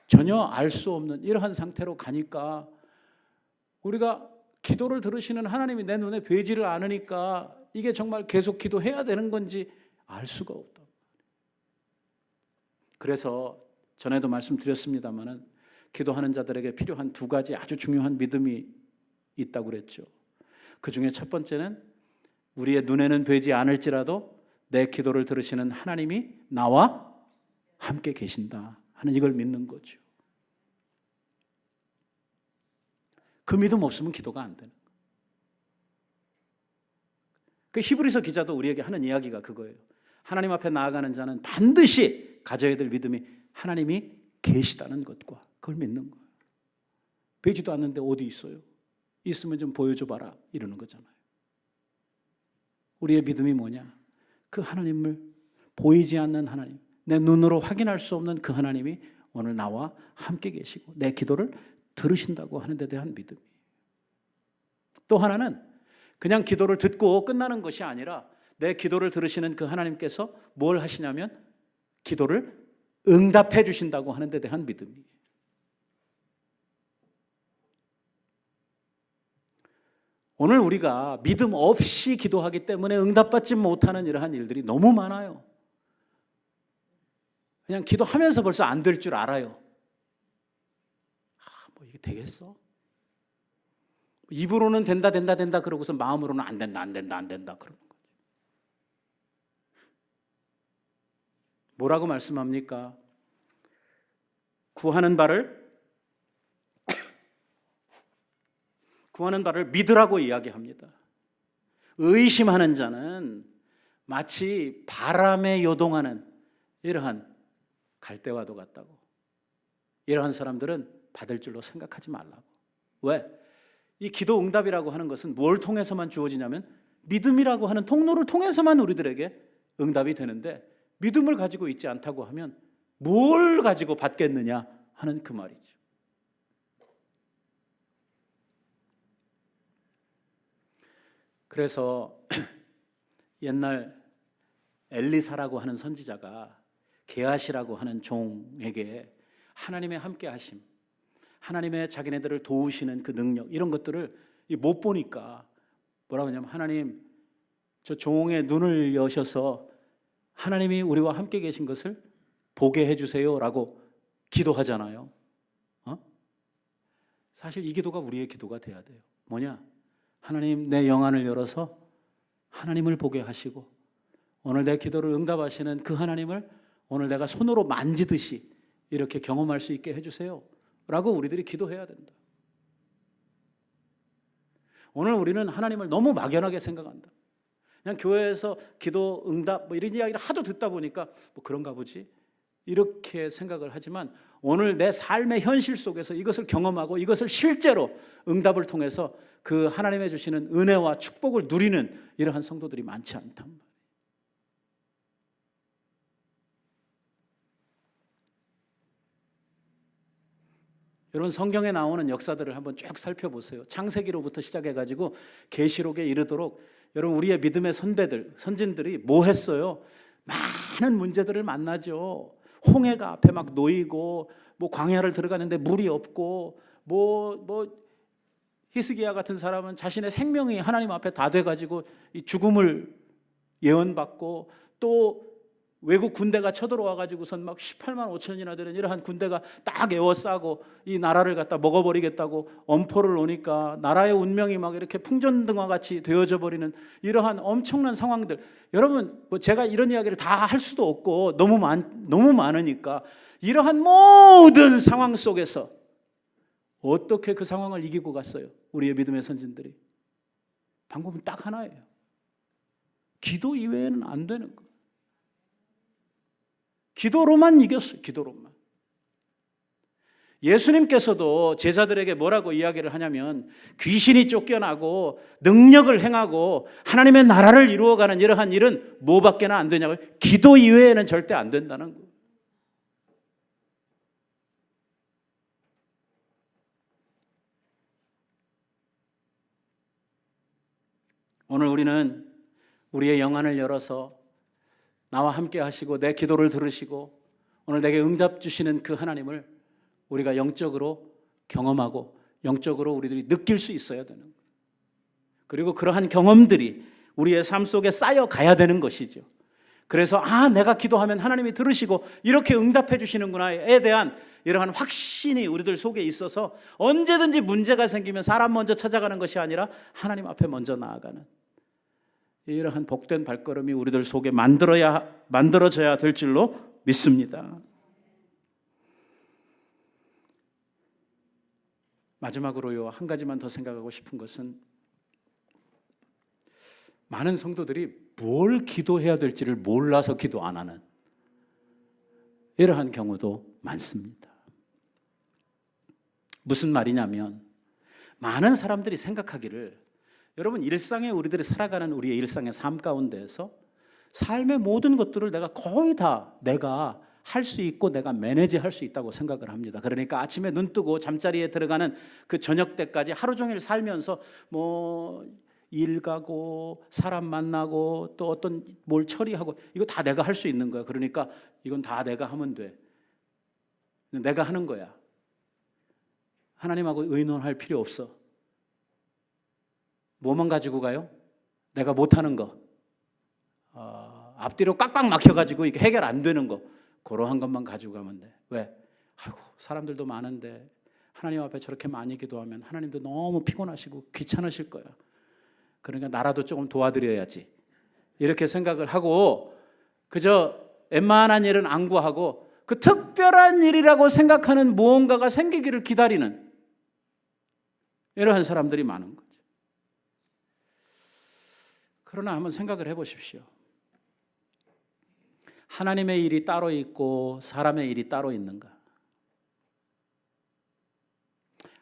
전혀 알 수 없는 이러한 상태로 가니까, 우리가 기도를 들으시는 하나님이 내 눈에 보이지를 않으니까 이게 정말 계속 기도해야 되는 건지 알 수가 없다. 그래서 전에도 말씀드렸습니다마는 기도하는 자들에게 필요한 두 가지 아주 중요한 믿음이 있다고 그랬죠. 그 중에 첫 번째는 우리의 눈에는 보이지 않을지라도 내 기도를 들으시는 하나님이 나와 함께 계신다 하는 이걸 믿는 거죠. 그 믿음 없으면 기도가 안 되는 거예요. 그 히브리서 기자도 우리에게 하는 이야기가 그거예요. 하나님 앞에 나아가는 자는 반드시 가져야 될 믿음이 하나님이 계시다는 것과 그걸 믿는 거예요. 보이지도 않는데 어디 있어요? 있으면 좀 보여줘 봐라 이러는 거잖아요. 우리의 믿음이 뭐냐? 그 하나님을, 보이지 않는 하나님, 내 눈으로 확인할 수 없는 그 하나님이 오늘 나와 함께 계시고 내 기도를 들으신다고 하는 데 대한 믿음이. 또 하나는 그냥 기도를 듣고 끝나는 것이 아니라 내 기도를 들으시는 그 하나님께서 뭘 하시냐면 기도를 응답해 주신다고 하는 데 대한 믿음이에요. 오늘 우리가 믿음 없이 기도하기 때문에 응답받지 못하는 이러한 일들이 너무 많아요. 그냥 기도하면서 벌써 안 될 줄 알아요. 뭐 이게 되겠어? 입으로는 된다 그러고서 마음으로는 안 된다 그러는 거죠. 뭐라고 말씀합니까? 구하는 바를 믿으라고 이야기합니다. 의심하는 자는 마치 바람에 요동하는 이러한 갈대와도 같다고. 이러한 사람들은 받을 줄로 생각하지 말라고. 왜? 이 기도 응답이라고 하는 것은 뭘 통해서만 주어지냐면 믿음이라고 하는 통로를 통해서만 우리들에게 응답이 되는데, 믿음을 가지고 있지 않다고 하면 뭘 가지고 받겠느냐 하는 그 말이죠. 그래서 옛날 엘리사라고 하는 선지자가 게하시라고 하는 종에게 하나님의 함께 하심, 하나님의 자기네들을 도우시는 그 능력, 이런 것들을 못 보니까 뭐라고 하냐면, 하나님 저 종의 눈을 여셔서 하나님이 우리와 함께 계신 것을 보게 해주세요 라고 기도하잖아요. 사실 이 기도가 우리의 기도가 돼야 돼요. 뭐냐? 하나님, 내 영안을 열어서 하나님을 보게 하시고 오늘 내 기도를 응답하시는 그 하나님을 오늘 내가 손으로 만지듯이 이렇게 경험할 수 있게 해주세요 라고 우리들이 기도해야 된다. 오늘 우리는 하나님을 너무 막연하게 생각한다. 그냥 교회에서 기도 응답 이런 이야기를 하도 듣다 보니까 그런가 보지 이렇게 생각을 하지만, 오늘 내 삶의 현실 속에서 이것을 경험하고 이것을 실제로 응답을 통해서 그 하나님의 주시는 은혜와 축복을 누리는 이러한 성도들이 많지 않단 말이에요. 여러분, 성경에 나오는 역사들을 한번 쭉 살펴보세요. 창세기로부터 시작해가지고 계시록에 이르도록 여러분, 우리의 믿음의 선배들, 선진들이 뭐 했어요? 많은 문제들을 만나죠. 홍해가 앞에 막 놓이고, 뭐 광야를 들어가는데 물이 없고, 히스기야 같은 사람은 자신의 생명이 하나님 앞에 다 돼가지고 이 죽음을 예언받고, 또 외국 군대가 쳐들어와가지고선 막 18만 5천이나 되는 이러한 군대가 딱 에워싸고 이 나라를 갖다 먹어버리겠다고 엄포를 놓으니까 나라의 운명이 막 이렇게 풍전등화 같이 되어져 버리는 이러한 엄청난 상황들. 여러분, 제가 이런 이야기를 다 할 수도 없고 너무 많으니까, 이러한 모든 상황 속에서 어떻게 그 상황을 이기고 갔어요? 우리의 믿음의 선진들이. 방법은 딱 하나예요. 기도 이외에는 안 되는 거예요. 기도로만 이겼어요. 기도로만. 예수님께서도 제자들에게 뭐라고 이야기를 하냐면, 귀신이 쫓겨나고 능력을 행하고 하나님의 나라를 이루어가는 이러한 일은 뭐밖에나 안 되냐고요? 기도 이외에는 절대 안 된다는 거예요. 오늘 우리는 우리의 영안을 열어서 나와 함께 하시고 내 기도를 들으시고 오늘 내게 응답 주시는 그 하나님을 우리가 영적으로 경험하고 영적으로 우리들이 느낄 수 있어야 되는 거예요. 그리고 그러한 경험들이 우리의 삶 속에 쌓여가야 되는 것이죠. 그래서 내가 기도하면 하나님이 들으시고 이렇게 응답해 주시는구나에 대한 이러한 확신이 우리들 속에 있어서 언제든지 문제가 생기면 사람 먼저 찾아가는 것이 아니라 하나님 앞에 먼저 나아가는 이러한 복된 발걸음이 우리들 속에 만들어져야 될 줄로 믿습니다. 마지막으로요, 한 가지만 더 생각하고 싶은 것은, 많은 성도들이 뭘 기도해야 될지를 몰라서 기도 안 하는 이러한 경우도 많습니다. 무슨 말이냐면, 많은 사람들이 생각하기를, 여러분, 일상에 우리들이 살아가는 우리의 일상의 삶 가운데에서 삶의 모든 것들을 내가 거의 다 내가 할 수 있고 내가 매니지할 수 있다고 생각을 합니다. 그러니까 아침에 눈 뜨고 잠자리에 들어가는 그 저녁 때까지 하루 종일 살면서 일 가고 사람 만나고 또 어떤 뭘 처리하고 이거 다 내가 할 수 있는 거야. 그러니까 이건 다 내가 하면 돼. 내가 하는 거야. 하나님하고 의논할 필요 없어. 뭐만 가지고 가요? 내가 못하는 거. 앞뒤로 꽉꽉 막혀가지고 이게 해결 안 되는 거. 그러한 것만 가지고 가면 돼. 왜? 사람들도 많은데 하나님 앞에 저렇게 많이 기도하면 하나님도 너무 피곤하시고 귀찮으실 거야. 그러니까 나라도 조금 도와드려야지. 이렇게 생각을 하고 그저 웬만한 일은 안 구하고 그 특별한 일이라고 생각하는 무언가가 생기기를 기다리는 이러한 사람들이 많은 거죠. 그러나 한번 생각을 해보십시오. 하나님의 일이 따로 있고 사람의 일이 따로 있는가?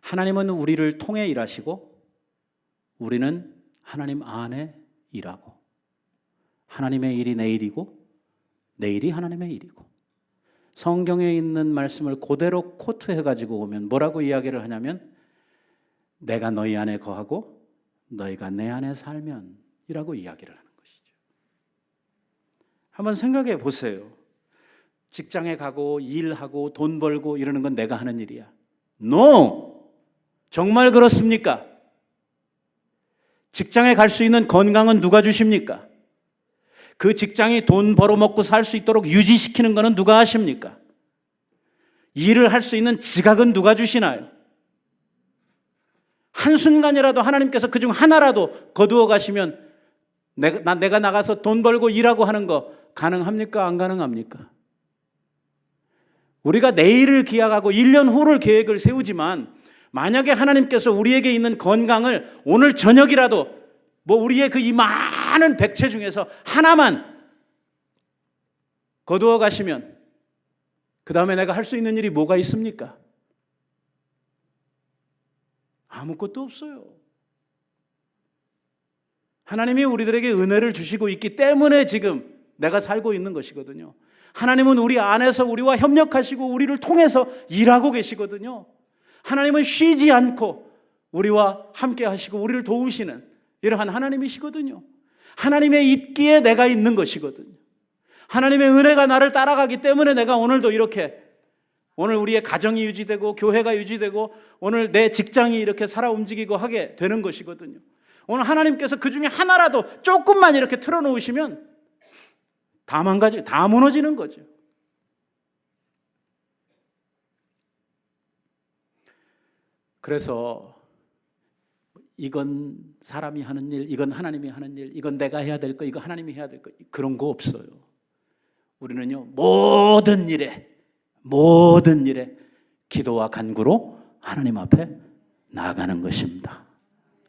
하나님은 우리를 통해 일하시고 우리는 하나님 안에 일하고, 하나님의 일이 내 일이고 내 일이 하나님의 일이고, 성경에 있는 말씀을 그대로 코트해가지고 오면 뭐라고 이야기를 하냐면 내가 너희 안에 거하고 너희가 내 안에 살면 이라고 이야기를 하는 것이죠. 한번 생각해 보세요. 직장에 가고 일하고 돈 벌고 이러는 건 내가 하는 일이야. No! 정말 그렇습니까? 직장에 갈 수 있는 건강은 누가 주십니까? 그 직장이 돈 벌어먹고 살 수 있도록 유지시키는 것은 누가 하십니까? 일을 할 수 있는 지각은 누가 주시나요? 한순간이라도 하나님께서 그중 하나라도 거두어 가시면 내가 나가서 돈 벌고 일하고 하는 거 가능합니까? 안 가능합니까? 우리가 내일을 기약하고 1년 후를 계획을 세우지만 만약에 하나님께서 우리에게 있는 건강을 오늘 저녁이라도 우리의 그 이 많은 백체 중에서 하나만 거두어 가시면 그 다음에 내가 할 수 있는 일이 뭐가 있습니까? 아무것도 없어요. 하나님이 우리들에게 은혜를 주시고 있기 때문에 지금 내가 살고 있는 것이거든요. 하나님은 우리 안에서 우리와 협력하시고 우리를 통해서 일하고 계시거든요. 하나님은 쉬지 않고 우리와 함께 하시고 우리를 도우시는 이러한 하나님이시거든요. 하나님의 있기에 내가 있는 것이거든요. 하나님의 은혜가 나를 따라가기 때문에 내가 오늘도 이렇게, 오늘 우리의 가정이 유지되고 교회가 유지되고 오늘 내 직장이 이렇게 살아 움직이고 하게 되는 것이거든요. 오늘 하나님께서 그 중에 하나라도 조금만 이렇게 틀어놓으시면 다 망가지고 다 무너지는 거죠. 그래서 이건 사람이 하는 일, 이건 하나님이 하는 일, 이건 내가 해야 될 거, 이거 하나님이 해야 될 거, 그런 거 없어요. 우리는요, 모든 일에 기도와 간구로 하나님 앞에 나아가는 것입니다.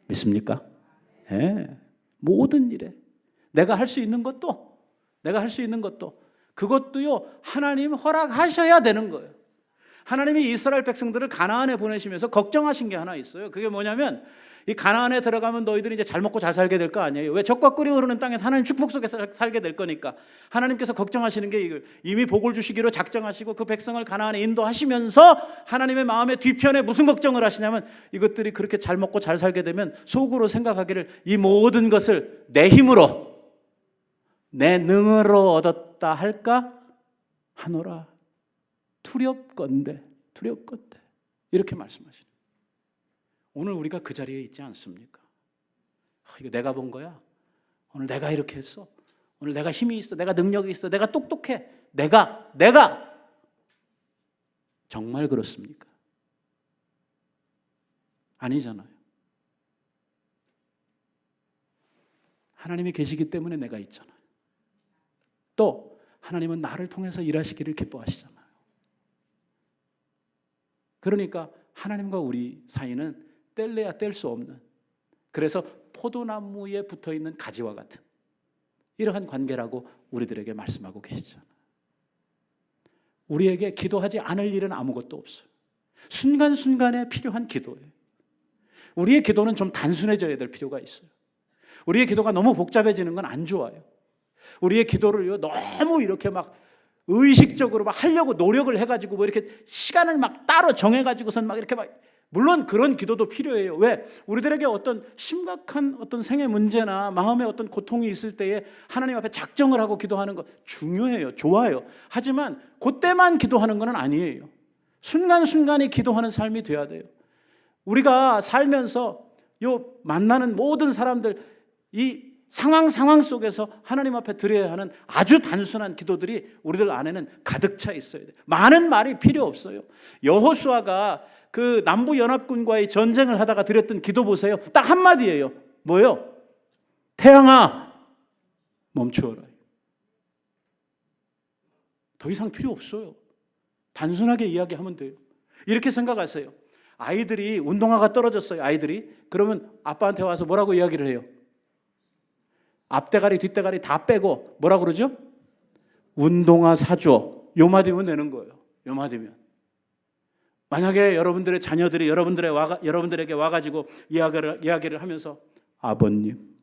믿습니까? 네. 모든 일에 내가 할 수 있는 것도 그것도요, 하나님 허락하셔야 되는 거예요. 하나님이 이스라엘 백성들을 가나안에 보내시면서 걱정하신 게 하나 있어요. 그게 뭐냐면 이 가나안에 들어가면 너희들이 이제 잘 먹고 잘 살게 될 거 아니에요. 왜? 젖과 꿀이 흐르는 땅에서 하나님 축복 속에서 살게 될 거니까. 하나님께서 걱정하시는 게 이거, 이미 복을 주시기로 작정하시고 그 백성을 가나안에 인도하시면서 하나님의 마음의 뒤편에 무슨 걱정을 하시냐면 이것들이 그렇게 잘 먹고 잘 살게 되면 속으로 생각하기를 이 모든 것을 내 힘으로 내 능으로 얻었다 할까 하노라. 두렵건대 이렇게 말씀하시는. 오늘 우리가 그 자리에 있지 않습니까? 이거 내가 본 거야. 오늘 내가 이렇게 했어. 오늘 내가 힘이 있어. 내가 능력이 있어. 내가 똑똑해. 내가 정말 그렇습니까? 아니잖아요. 하나님이 계시기 때문에 내가 있잖아요. 또 하나님은 나를 통해서 일하시기를 기뻐하시잖아요. 그러니까 하나님과 우리 사이는 뗄래야 뗄 수 없는, 그래서 포도나무에 붙어있는 가지와 같은 이러한 관계라고 우리들에게 말씀하고 계시잖아요. 우리에게 기도하지 않을 일은 아무것도 없어요. 순간순간에 필요한 기도예요. 우리의 기도는 좀 단순해져야 될 필요가 있어요. 우리의 기도가 너무 복잡해지는 건 안 좋아요. 우리의 기도를 너무 이렇게 막 의식적으로 막 하려고 노력을 해가지고 이렇게 시간을 막 따로 정해가지고선 막 이렇게 막, 물론 그런 기도도 필요해요. 왜? 우리들에게 어떤 심각한 어떤 생애 문제나 마음의 어떤 고통이 있을 때에 하나님 앞에 작정을 하고 기도하는 거 중요해요. 좋아요. 하지만 그때만 기도하는 건 아니에요. 순간순간이 기도하는 삶이 돼야 돼요. 우리가 살면서 만나는 모든 사람들 이 상황 속에서 하나님 앞에 드려야 하는 아주 단순한 기도들이 우리들 안에는 가득 차 있어야 돼요. 많은 말이 필요 없어요. 여호수아가 그 남부연합군과의 전쟁을 하다가 드렸던 기도 보세요. 딱 한마디예요. 뭐요? 태양아 멈추어라. 더 이상 필요 없어요. 단순하게 이야기하면 돼요. 이렇게 생각하세요. 아이들이 운동화가 떨어졌어요. 아이들이. 그러면 아빠한테 와서 뭐라고 이야기를 해요? 앞대가리 뒷대가리 다 빼고 뭐라 그러죠? 운동화 사줘. 요 마디면 되는 거예요. 요 마디면. 만약에 여러분들의 자녀들이 여러분들에게 와가지고 이야기를 하면서 아버님,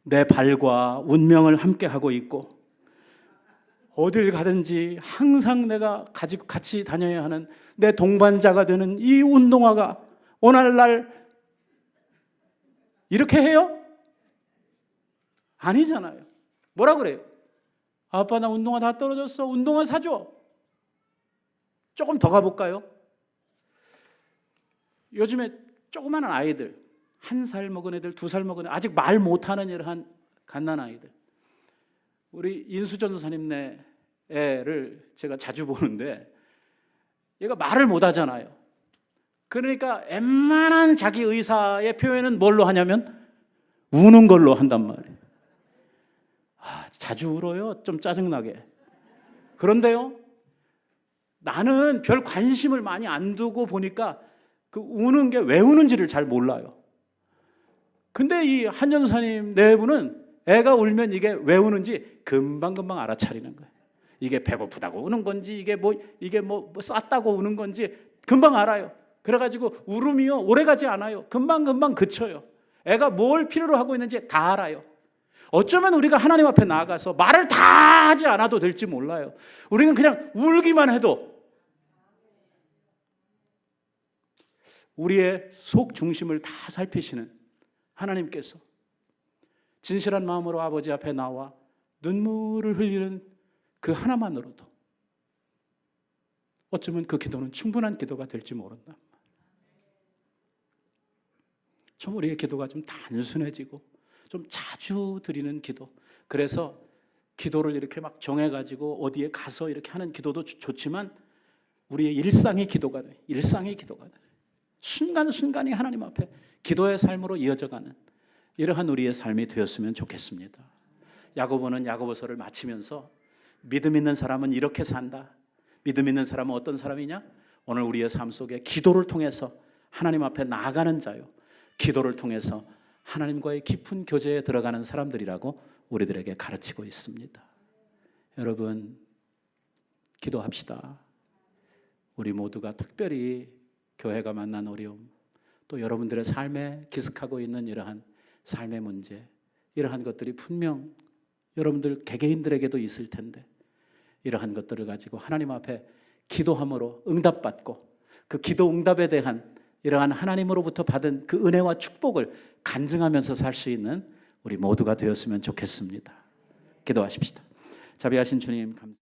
내 발과 운명을 함께 하고 있고 어딜 가든지 항상 내가 같이 다녀야 하는 내 동반자가 되는 이 운동화가 오늘날 이렇게 해요? 아니잖아요. 뭐라 그래요? 아빠 나 운동화 다 떨어졌어. 운동화 사줘. 조금 더 가볼까요? 요즘에 조그마한 아이들, 1살 먹은 애들, 2살 먹은 애들, 아직 말 못하는 이러한 갓난아이들. 우리 인수 전도사님네 애를 제가 자주 보는데 얘가 말을 못하잖아요. 그러니까 웬만한 자기 의사의 표현은 뭘로 하냐면 우는 걸로 한단 말이에요. 자주 울어요. 좀 짜증나게. 그런데요, 나는 별 관심을 많이 안 두고 보니까 그 우는 게 왜 우는지를 잘 몰라요. 근데 이 한전사님 내부는 애가 울면 이게 왜 우는지 금방금방 알아차리는 거예요. 이게 배고프다고 우는 건지 이게 뭐 쌌다고 우는 건지 금방 알아요. 그래가지고 울음이요 오래가지 않아요. 금방금방 그쳐요. 애가 뭘 필요로 하고 있는지 다 알아요. 어쩌면 우리가 하나님 앞에 나아가서 말을 다 하지 않아도 될지 몰라요. 우리는 그냥 울기만 해도 우리의 속 중심을 다 살피시는 하나님께서 진실한 마음으로 아버지 앞에 나와 눈물을 흘리는 그 하나만으로도 어쩌면 그 기도는 충분한 기도가 될지 모른다. 좀 우리의 기도가 좀 단순해지고 좀 자주 드리는 기도. 그래서 기도를 이렇게 막 정해가지고 어디에 가서 이렇게 하는 기도도 좋지만 우리의 일상의 기도가 돼. 일상의 기도가 돼. 순간순간이 하나님 앞에 기도의 삶으로 이어져가는 이러한 우리의 삶이 되었으면 좋겠습니다. 야고보는 야고보서를 마치면서 믿음 있는 사람은 이렇게 산다. 믿음 있는 사람은 어떤 사람이냐? 오늘 우리의 삶 속에 기도를 통해서 하나님 앞에 나아가는 자요. 기도를 통해서 하나님과의 깊은 교제에 들어가는 사람들이라고 우리들에게 가르치고 있습니다. 여러분, 기도합시다. 우리 모두가 특별히 교회가 만난 어려움, 또 여러분들의 삶에 기습하고 있는 이러한 삶의 문제, 이러한 것들이 분명 여러분들 개개인들에게도 있을 텐데 이러한 것들을 가지고 하나님 앞에 기도함으로 응답받고 그 기도 응답에 대한 이러한 하나님으로부터 받은 그 은혜와 축복을 간증하면서 살 수 있는 우리 모두가 되었으면 좋겠습니다. 기도하십시다. 자비하신 주님 감사합니다.